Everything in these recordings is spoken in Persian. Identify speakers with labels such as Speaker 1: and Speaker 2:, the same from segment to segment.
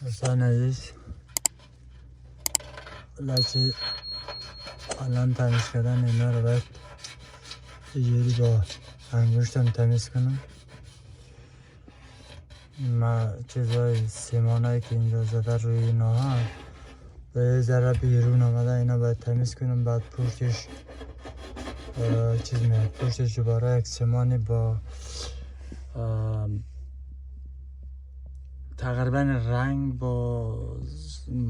Speaker 1: مثلا عزیز لچه الان تمیز کردن اینا رو باید یه با انگشتم تمیز کنم. ما چیزای سیمانایی که اینجا زده روی اینا ها به یه ذره بیرون آمده، اینا باید تمیز کنم. بعد پشتش چیز میاد، پشتش دوباره یک سیمانی با تقریبا رنگ با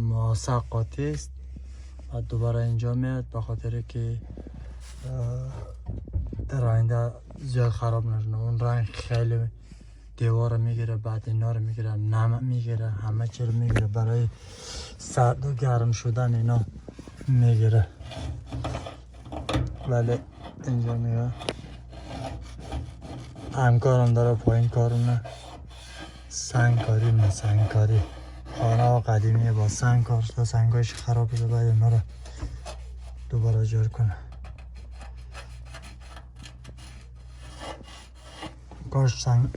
Speaker 1: مسقطی است. بعد دوباره اینجا میاد به خاطر که در آینده زیاد خراب نشونه. اون رنگ خیلی دیوار میگیره، بعد اینا رو میگیره، نم میگیره، همه چی رو میگیره. برای سرد و گرم شدن اینا میگیره. ولی اینجا میگه همکارم داره پایین کارونه، سنگکاری نه سنگکاری خانه ها قدیمیه با سنگ کار شده، سنگایش خراب شده، باید اینا رو دوباره جور کنه. کاش سنگ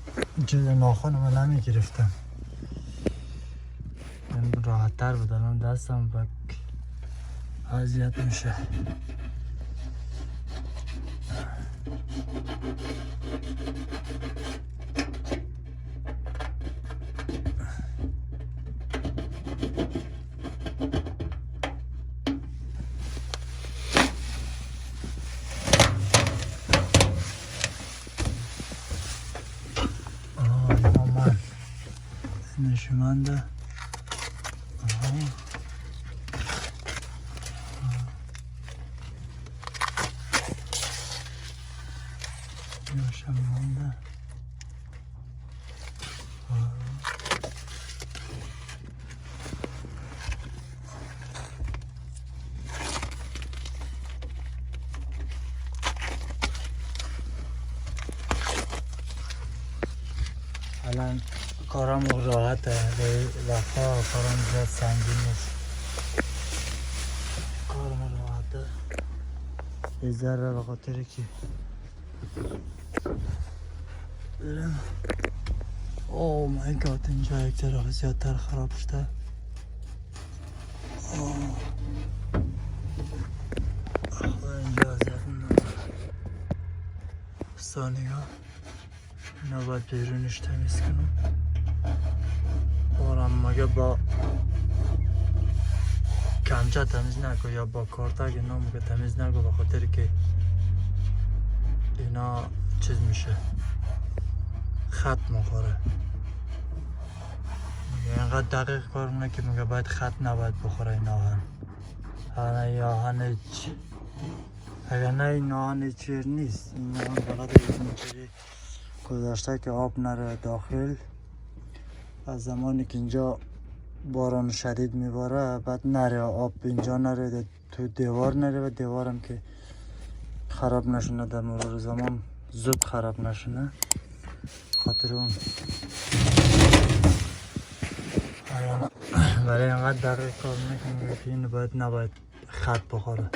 Speaker 1: چیز ناخن من نمیگرفتم، این راحت تر بدنم دستم و اذیت میشه. نشونده نشونده الان کارم راحته، وقتا کارم زیاد سنگین نیست، کارم راحته. یه ذره به خاطر که برم اوه مای گاد اینجا یک طرف زیادتر خراب شده. اینجا زیاد ثانی ها اینا باید بیرونش تمیز کنم. بارم مگه با کمچه تمیز نکن یا با کارتک اینا مگه تمیز نکن، به خاطر که اینا چیز میشه، خط مخوره. اینقدر دقیق کار مونه که میگه باید خط نباید بخوره این آهن. اگر نه این آهن چیر نیست، این آهن فقط اینجوری گذاشته که آب نره داخل. از زمانی که اینجا باران شدید میباره بعد نره آب اینجا نره تو دیوار نره و دیوارم که خراب نشونه، در مرور زمان زود خراب نشونه. خاطر اون برای اینقدر دقیق کار میکنه که این باید نباید خط بخوره.